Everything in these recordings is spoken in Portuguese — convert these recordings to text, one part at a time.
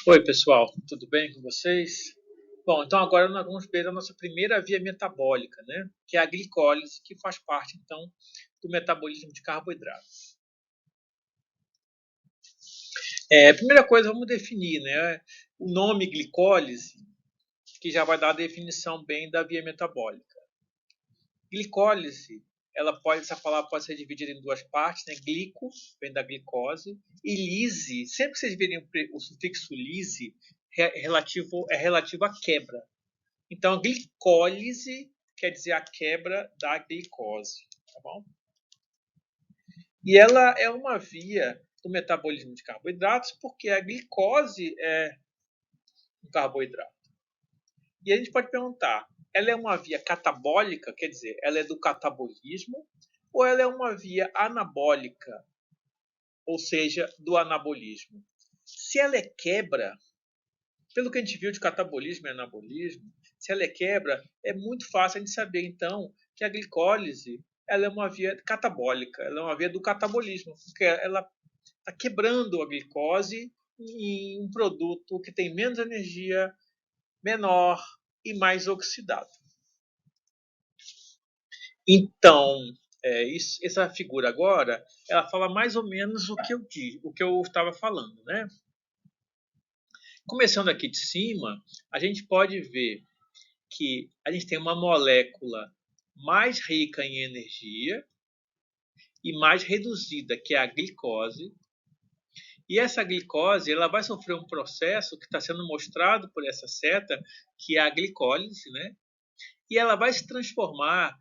Oi, pessoal, tudo bem com vocês? Bom, então agora nós vamos ver a nossa primeira via metabólica, né? Que é a glicólise, que faz parte, então, do metabolismo de carboidratos. Primeira coisa, vamos definir, né? O nome glicólise, que já vai dar a definição bem da via metabólica. Glicólise, essa palavra pode ser dividida em duas partes, né? Glico, vem da glicose, e lise, sempre que vocês virem o sufixo lise, é relativo à quebra. Então, glicólise quer dizer a quebra da glicose, tá bom? E ela é uma via do metabolismo de carboidratos, porque a glicose é um carboidrato. E a gente pode perguntar, ela é uma via catabólica, quer dizer, ela é do catabolismo, ou ela é uma via anabólica, ou seja, do anabolismo? Se ela é quebra, pelo que a gente viu de catabolismo e anabolismo, se ela é quebra, é muito fácil a gente saber, então, que a glicólise ela é uma via catabólica, ela é uma via do catabolismo, porque ela está quebrando a glicose em um produto que tem menos energia, menor e mais oxidado. Então, essa figura agora, ela fala mais ou menos o que eu estava falando, né? Começando aqui de cima, a gente pode ver que a gente tem uma molécula mais rica em energia e mais reduzida, que é a glicose. E essa glicose ela vai sofrer um processo que está sendo mostrado por essa seta, que é a glicólise, né? E ela vai se transformar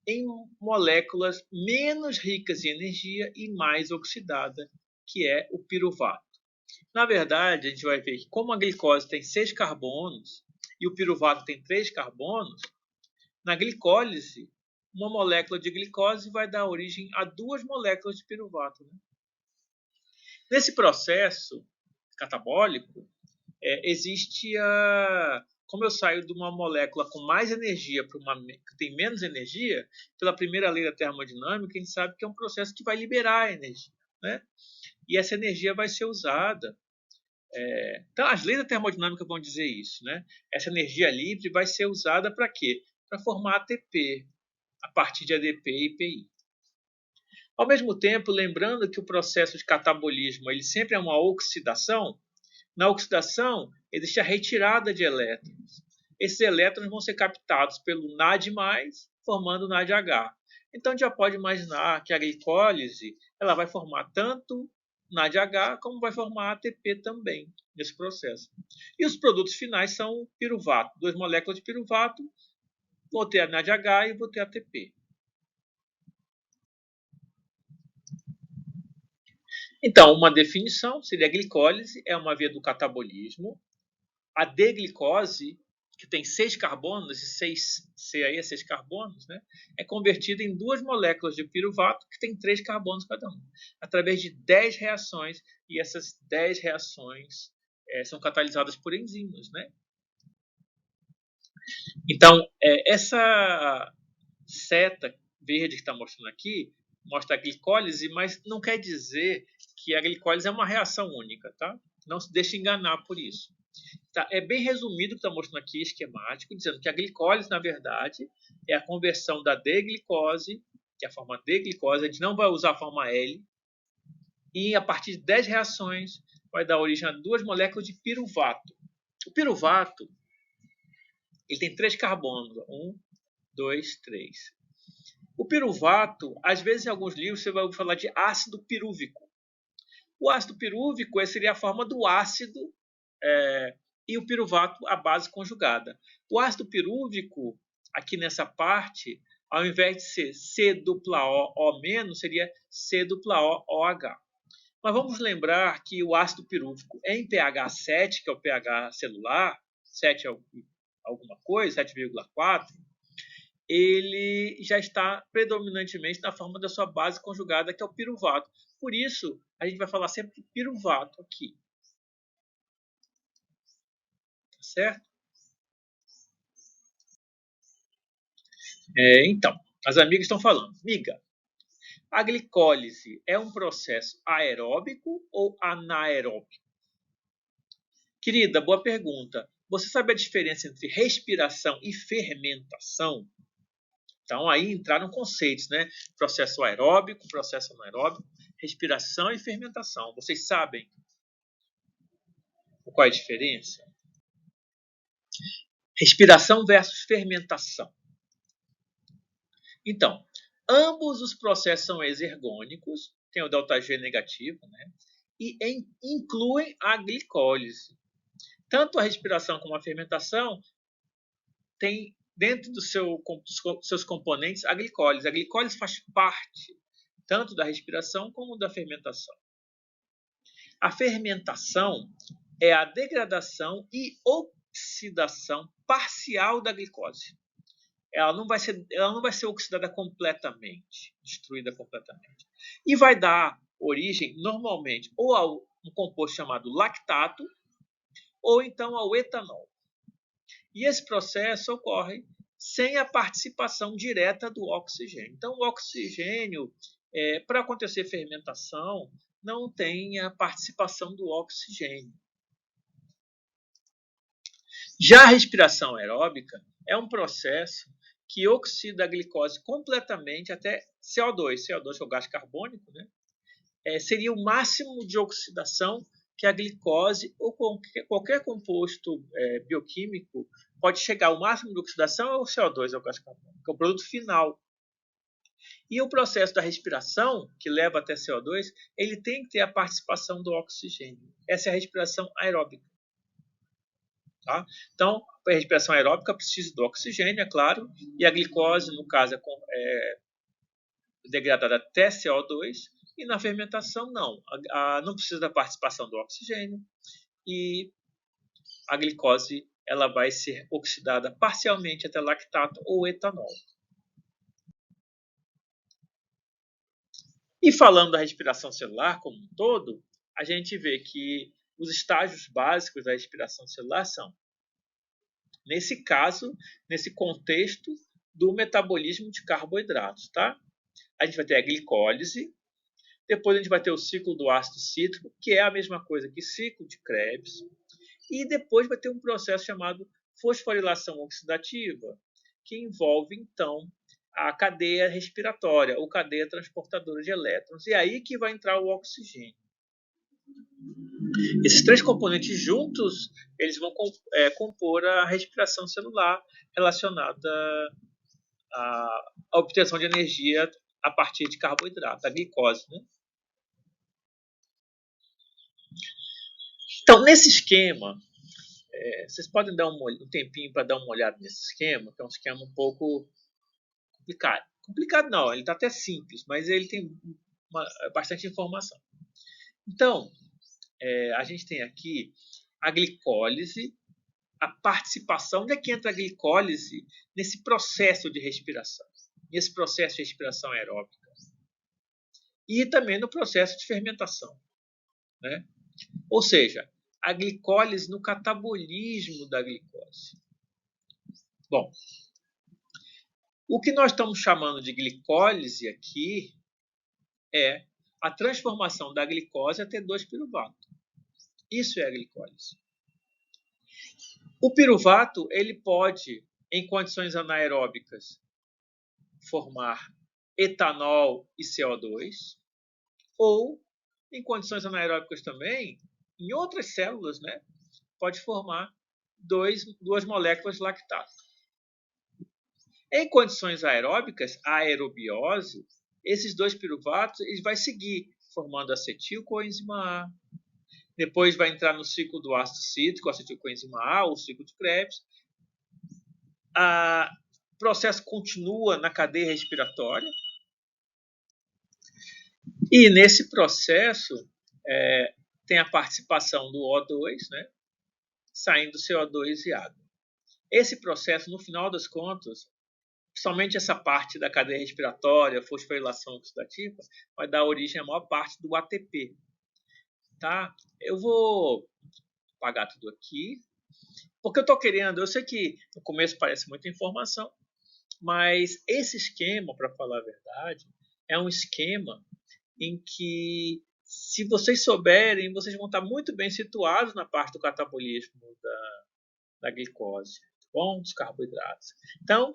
em moléculas menos ricas em energia e mais oxidada, que é o piruvato. Na verdade, a gente vai ver que como a glicose tem 6 carbonos e o piruvato tem 3 carbonos, na glicólise, uma molécula de glicose vai dar origem a 2 moléculas de piruvato. Né? Nesse processo catabólico, existe como eu saio de uma molécula com mais energia para uma que tem menos energia, pela primeira lei da termodinâmica, a gente sabe que é um processo que vai liberar a energia. Né? E essa energia vai ser usada. Então, as leis da termodinâmica vão dizer isso. Né? Essa energia livre vai ser usada para quê? Para formar ATP, a partir de ADP e PI. Ao mesmo tempo, lembrando que o processo de catabolismo ele sempre é uma oxidação, na oxidação existe a retirada de elétrons. Esses elétrons vão ser captados pelo NAD+, formando NADH. Então, já pode imaginar que a glicólise ela vai formar tanto NADH como vai formar ATP também nesse processo. E os produtos finais são piruvato, 2 moléculas de piruvato, vou ter a NADH e vou ter ATP. Então, uma definição seria a glicólise é uma via do catabolismo. A D-glicose, que tem 6 carbonos, e 6 C aí é 6 carbonos, né, é convertida em 2 moléculas de piruvato que tem 3 carbonos cada um, através de 10 reações, e essas 10 reações são catalisadas por enzimas. Né? Então, essa seta verde que está mostrando aqui mostra a glicólise, mas não quer dizer que a glicólise é uma reação única, tá? Não se deixe enganar por isso. Tá? É bem resumido o que está mostrando aqui, esquemático, dizendo que a glicólise, na verdade, é a conversão da D-glicose, que é a forma D-glicose, a gente não vai usar a forma L, e a partir de 10 reações vai dar origem a 2 moléculas de piruvato. O piruvato ele tem 3 carbonos, 1, 2, 3. O piruvato, às vezes em alguns livros você vai ouvir falar de ácido pirúvico. O ácido pirúvico seria a forma do ácido e o piruvato a base conjugada. O ácido pirúvico, aqui nessa parte, ao invés de ser C dupla O, O menos, seria C dupla O, OH. Mas vamos lembrar que o ácido pirúvico em pH 7, que é o pH celular, 7 é alguma coisa, 7,4, ele já está predominantemente na forma da sua base conjugada, que é o piruvato. Por isso, a gente vai falar sempre de piruvato aqui. Tá certo? Então, as amigas estão falando. Miga, a glicólise é um processo aeróbico ou anaeróbico? Querida, boa pergunta. Você sabe a diferença entre respiração e fermentação? Então, aí entraram conceitos, né? Processo aeróbico, processo anaeróbico, respiração e fermentação. Vocês sabem qual é a diferença? Respiração versus fermentação. Então, ambos os processos são exergônicos, tem o ΔG negativo, né? E incluem a glicólise. Tanto a respiração como a fermentação tem dentro dos seus componentes a glicólise. A glicólise faz parte tanto da respiração como da fermentação. A fermentação é a degradação e oxidação parcial da glicose. Ela não vai ser oxidada completamente, destruída completamente. E vai dar origem, normalmente, ou a um composto chamado lactato, ou então ao etanol. E esse processo ocorre sem a participação direta do oxigênio. Então, o oxigênio, para acontecer fermentação, não tem a participação do oxigênio. Já a respiração aeróbica é um processo que oxida a glicose completamente até CO2. CO2 é o gás carbônico, né? Seria o máximo de oxidação que a glicose ou qualquer composto bioquímico pode chegar. O máximo de oxidação é o CO2, é o gás carbônico, que é o produto final. E o processo da respiração, que leva até CO2, ele tem que ter a participação do oxigênio. Essa é a respiração aeróbica. Tá? Então, a respiração aeróbica precisa do oxigênio, é claro, e a glicose, no caso, é degradada até CO2, e na fermentação, não. Não precisa da participação do oxigênio, e a glicose ela vai ser oxidada parcialmente até lactato ou etanol. E falando da respiração celular como um todo, a gente vê que os estágios básicos da respiração celular são, nesse caso, nesse contexto do metabolismo de carboidratos, tá? A gente vai ter a glicólise, depois a gente vai ter o ciclo do ácido cítrico, que é a mesma coisa que ciclo de Krebs, e depois vai ter um processo chamado fosforilação oxidativa, que envolve, então, a cadeia respiratória, ou cadeia transportadora de elétrons, e aí que vai entrar o oxigênio. Esses três componentes juntos, eles vão compor a respiração celular relacionada à obtenção de energia a partir de carboidrato, a glicose, né? Então, nesse esquema, vocês podem dar um tempinho para dar uma olhada nesse esquema, que é um esquema um pouco complicado. Complicado não, ele está até simples, mas ele tem bastante informação. Então, a gente tem aqui a glicólise, a participação. Onde é que entra a glicólise nesse processo de respiração? Nesse processo de respiração aeróbica. E também no processo de fermentação, né? Ou seja, a glicólise no catabolismo da glicose. Bom, o que nós estamos chamando de glicólise aqui é a transformação da glicose a T2-piruvato. Isso é a glicólise. O piruvato ele pode, em condições anaeróbicas, formar etanol e CO2, ou, em condições anaeróbicas também, em outras células, né, pode formar duas moléculas lactato. Em condições aeróbicas, a aerobiose, esses dois piruvatos eles vai seguir formando acetilcoenzima A. Depois vai entrar no ciclo do ácido cítrico, acetilcoenzima A, ou ciclo de Krebs. O processo continua na cadeia respiratória. E nesse processo tem a participação do O2, né, saindo CO2 e água. Esse processo, no final das contas, somente essa parte da cadeia respiratória, fosforilação oxidativa, vai dar origem à maior parte do ATP. Tá? Eu vou apagar tudo aqui, porque eu sei que no começo parece muita informação, mas esse esquema, para falar a verdade, é um esquema em que Se vocês souberem, vocês vão estar muito bem situados na parte do catabolismo da glicose, bom, dos carboidratos. Então,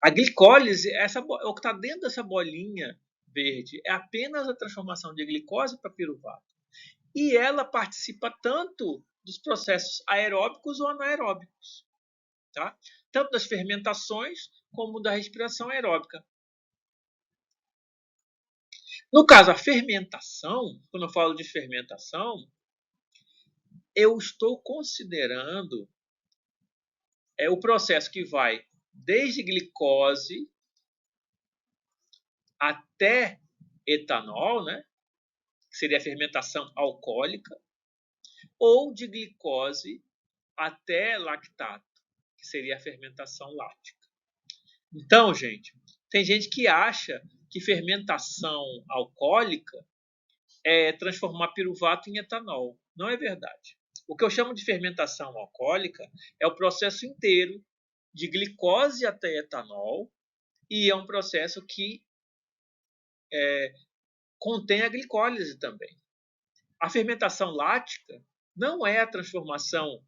a glicólise, o que está dentro dessa bolinha verde, é apenas a transformação de glicose para piruvato. E ela participa tanto dos processos aeróbicos ou anaeróbicos, tá? Tanto das fermentações como da respiração aeróbica. No caso, a fermentação, quando eu falo de fermentação, eu estou considerando o processo que vai desde glicose até etanol, né? Que seria a fermentação alcoólica, ou de glicose até lactato, que seria a fermentação láctica. Então, gente, tem gente que acha que fermentação alcoólica é transformar piruvato em etanol. Não é verdade. O que eu chamo de fermentação alcoólica é o processo inteiro de glicose até etanol, e é um processo que contém a glicólise também. A fermentação láctica não é a transformação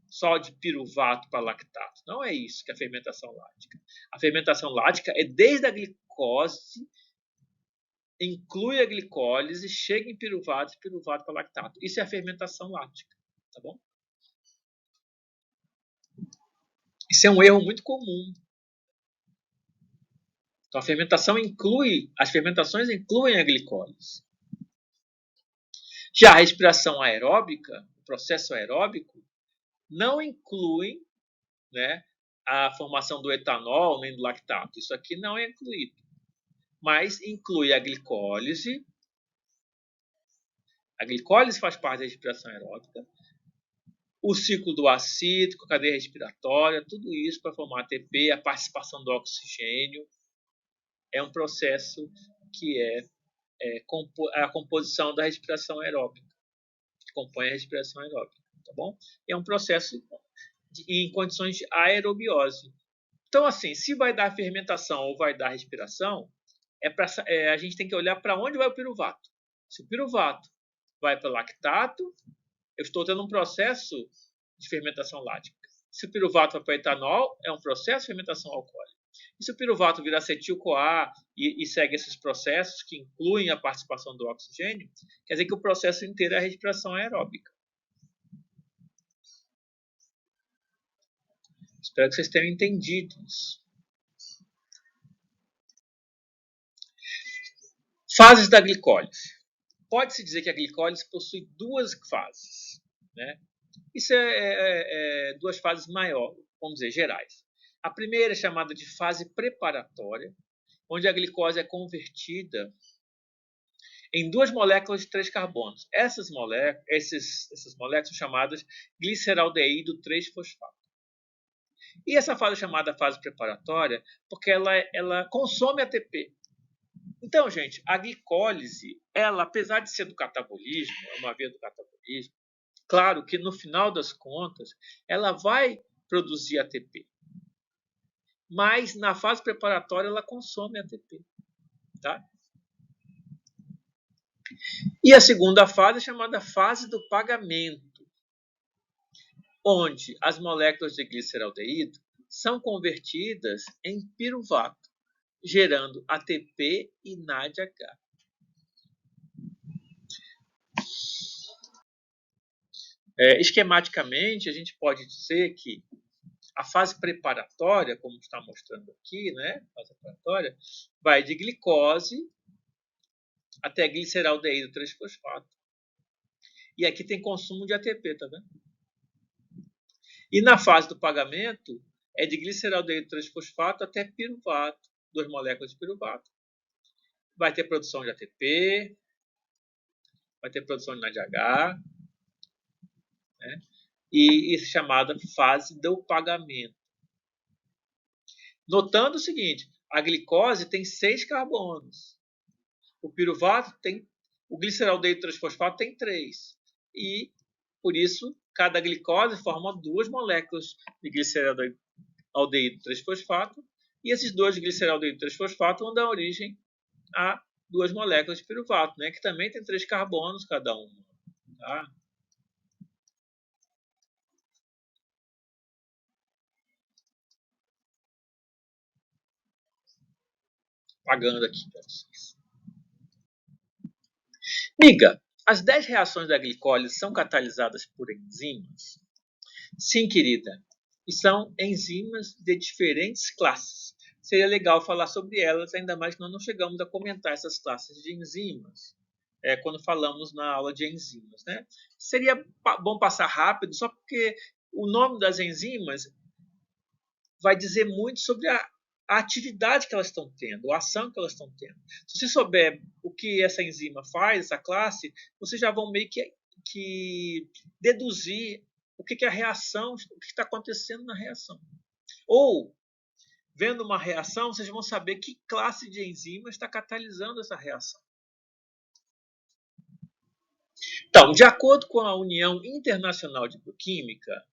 só de piruvato para lactato. Não é isso que é a fermentação láctica. A fermentação láctica é desde a glicose, inclui a glicólise, chega em piruvato e piruvato para lactato. Isso é a fermentação láctica, tá bom? Isso é um erro muito comum. Então, as fermentações incluem a glicólise. Já a respiração aeróbica, o processo aeróbico, não inclui, né, a formação do etanol nem do lactato. Isso aqui não é incluído. Mas inclui a glicólise. A glicólise faz parte da respiração aeróbica. O ciclo do acídico, a cadeia respiratória, tudo isso para formar ATP, a participação do oxigênio. É um processo que é a composição da respiração aeróbica, que compõe a respiração aeróbica, tá bom? É um processo em condições de aerobiose. Então, assim, se vai dar fermentação ou vai dar respiração, a gente tem que olhar para onde vai o piruvato. Se o piruvato vai para lactato, eu estou tendo um processo de fermentação láctica. Se o piruvato vai para etanol, é um processo de fermentação alcoólica. E se o piruvato vira acetil-CoA e segue esses processos que incluem a participação do oxigênio, quer dizer que o processo inteiro é a respiração aeróbica. Espero que vocês tenham entendido isso. Fases da glicólise. Pode-se dizer que a glicólise possui duas fases, né? Isso duas fases maiores, vamos dizer, gerais. A primeira é chamada de fase preparatória, onde a glicose é convertida em duas moléculas de 3 carbonos. Essas moléculas são chamadas gliceraldeído 3-fosfato. E essa fase é chamada fase preparatória porque ela consome ATP. Então, gente, a glicólise, ela, apesar de ser do catabolismo, é uma via do catabolismo, claro que no final das contas, ela vai produzir ATP. Mas na fase preparatória ela consome ATP. Tá? E a segunda fase é chamada fase do pagamento, onde as moléculas de gliceraldeído são convertidas em piruvato, gerando ATP e NADH. Esquematicamente, a gente pode dizer que a fase preparatória, como está mostrando aqui, né? A fase preparatória, vai de glicose até gliceraldeído 3-fosfato. E aqui tem consumo de ATP, tá vendo? E na fase do pagamento, é de gliceraldeído 3-fosfato até piruvato, 2 moléculas de piruvato. Vai ter produção de ATP, vai ter produção de NADH, né? E isso é chamada fase do pagamento. Notando o seguinte, a glicose tem 6 carbonos. O piruvato o gliceraldeído 3-fosfato tem 3. E, por isso, cada glicose forma 2 moléculas de gliceraldeído 3-fosfato. E esses 2 gliceraldeído 3-fosfato vão dar origem a duas moléculas de piruvato, né, que também tem 3 carbonos cada uma. Tá? Pagando aqui para vocês. Miga, as 10 reações da glicólise são catalisadas por enzimas? Sim, querida. E são enzimas de diferentes classes. Seria legal falar sobre elas, ainda mais que nós não chegamos a comentar essas classes de enzimas quando falamos na aula de enzimas. Né? Seria bom passar rápido, só porque o nome das enzimas vai dizer muito sobre a atividade que elas estão tendo, a ação que elas estão tendo. Se você souber o que essa enzima faz, essa classe, vocês já vão meio que deduzir o que é a reação, o que está acontecendo na reação. Ou, vendo uma reação, vocês vão saber que classe de enzima está catalisando essa reação. Então, de acordo com a União Internacional de Bioquímica,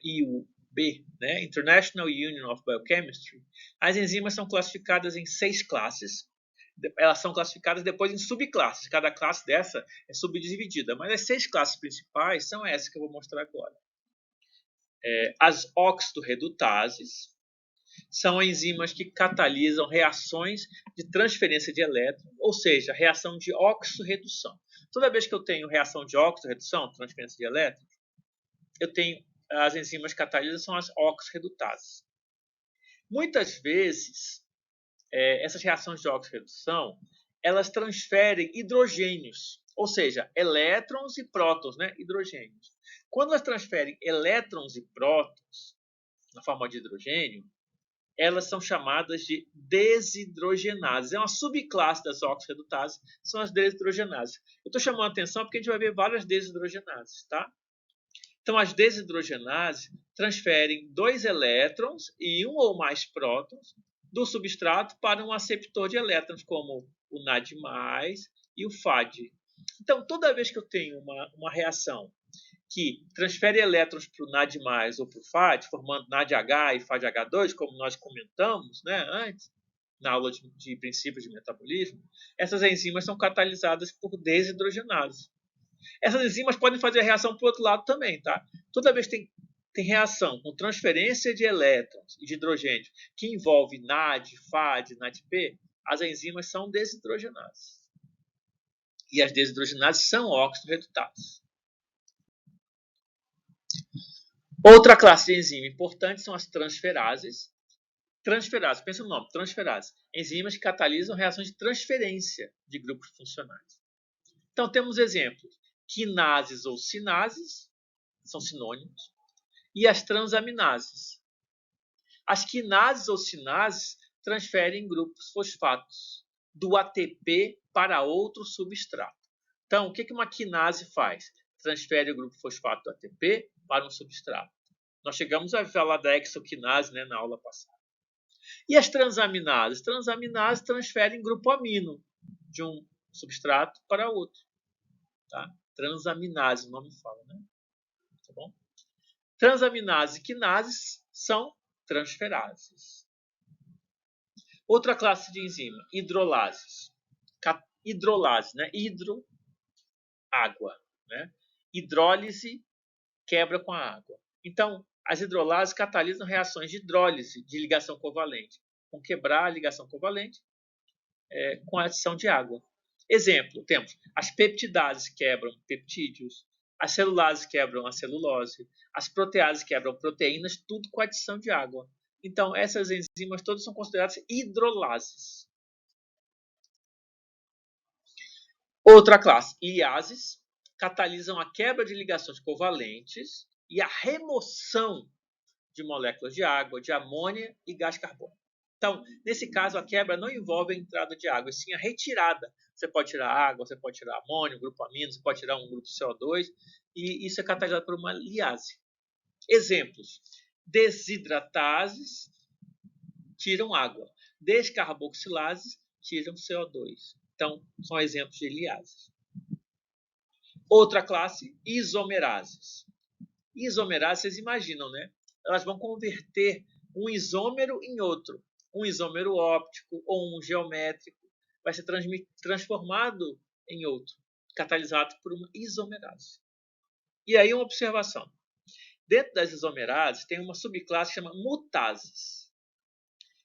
IUB, né, International Union of Biochemistry, as enzimas são classificadas em 6 classes. Elas são classificadas depois em subclasses. Cada classe dessa é subdividida. Mas as 6 classes principais são essas que eu vou mostrar agora. As oxidorredutases são enzimas que catalisam reações de transferência de elétrons, ou seja, reação de oxidorredução. Toda vez que eu tenho reação de oxidorredução, transferência de elétrons, eu tenho as enzimas catalisas são as oxidorredutases. Muitas vezes, essas reações de oxidorredução, elas transferem hidrogênios, ou seja, elétrons e prótons, né? Hidrogênios. Quando elas transferem elétrons e prótons na forma de hidrogênio, elas são chamadas de desidrogenases. É uma subclasse das oxidorredutases, são as desidrogenases. Eu estou chamando a atenção porque a gente vai ver várias desidrogenases, tá? Então, as desidrogenases transferem 2 elétrons e 1 ou mais prótons do substrato para um aceptor de elétrons, como o NAD+, e o FAD. Então, toda vez que eu tenho uma reação que transfere elétrons para o NAD+, ou para o FAD, formando NADH e FADH2, como nós comentamos, né, antes, na aula de princípios de metabolismo, essas enzimas são catalisadas por desidrogenases. Essas enzimas podem fazer a reação para o outro lado também, tá? Toda vez que tem reação com transferência de elétrons e de hidrogênio que envolve NAD, FAD, NADP, as enzimas são desidrogenases. E as desidrogenases são oxidorredutases. Outra classe de enzima importante são as transferases. Transferases, pensa no nome, transferases. Enzimas que catalisam reações de transferência de grupos funcionais. Então, temos exemplos. Quinases ou cinases, são sinônimos, e as transaminases. As quinases ou cinases transferem grupos fosfatos do ATP para outro substrato. Então, o que uma quinase faz? Transfere o grupo fosfato do ATP para um substrato. Nós chegamos a falar da exoquinase, né, na aula passada. E as transaminases? Transaminases transferem grupo amino de um substrato para outro. Tá? Transaminase, o nome fala, né? Tá bom? Transaminase e quinases são transferases. Outra classe de enzima, hidrolases. Hidrolase, né? Hidro, água. Né? Hidrólise, quebra com a água. Então, as hidrolases catalisam reações de hidrólise, de ligação covalente, com quebrar a ligação covalente com a adição de água. Exemplo, temos as peptidases quebram peptídeos, as celulases quebram a celulose, as proteases quebram proteínas, tudo com adição de água. Então, essas enzimas todas são consideradas hidrolases. Outra classe, iliases, catalisam a quebra de ligações covalentes e a remoção de moléculas de água, de amônia e gás carbônico. Então, nesse caso, a quebra não envolve a entrada de água, e sim a retirada. Você pode tirar água, você pode tirar amônio, um grupo amino, você pode tirar um grupo CO2, e isso é catalisado por uma liase. Exemplos: desidratases tiram água, descarboxilases tiram CO2. Então, são exemplos de liases. Outra classe, isomerases. Isomerases, vocês imaginam, né? Elas vão converter um isômero em outro. Um isômero óptico ou um geométrico. vai ser transformado em outro, catalisado por uma isomerase. E aí uma observação. Dentro das isomerases tem uma subclasse que chama mutases.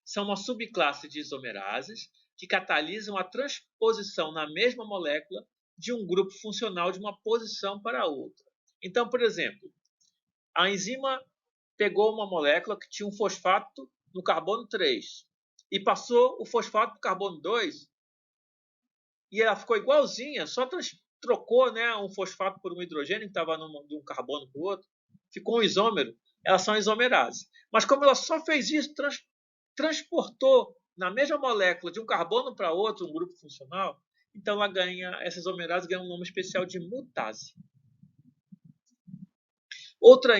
São uma subclasse de isomerases que catalisam a transposição na mesma molécula de um grupo funcional de uma posição para outra. Então, por exemplo, a enzima pegou uma molécula que tinha um fosfato no carbono 3 e passou o fosfato para o carbono 2 e ela ficou igualzinha, só trocou, né, um fosfato por um hidrogênio que estava de um carbono para o outro, ficou um isômero. Elas são isomerases. Mas como ela só fez isso, transportou na mesma molécula de um carbono para outro, um grupo funcional, então ela ganha, essa isomerase ganha um nome especial de mutase. Outra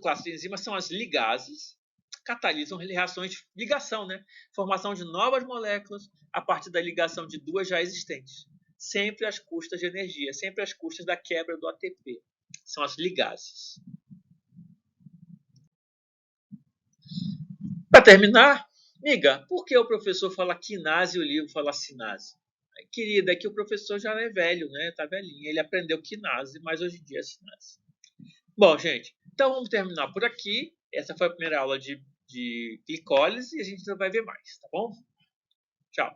classe de enzimas são as ligases, catalisam reações de ligação, né? Formação de novas moléculas a partir da ligação de duas já existentes, sempre às custas de energia, sempre às custas da quebra do ATP. São as ligases. Para terminar, miga, por que o professor fala quinase e o livro fala sinase? Querida, é que o professor já é velho, né? Tá velhinho. Ele aprendeu quinase, mas hoje em dia é sinase. Bom, gente, então vamos terminar por aqui. Essa foi a primeira aula de glicólise e a gente vai ver mais, tá bom? Tchau.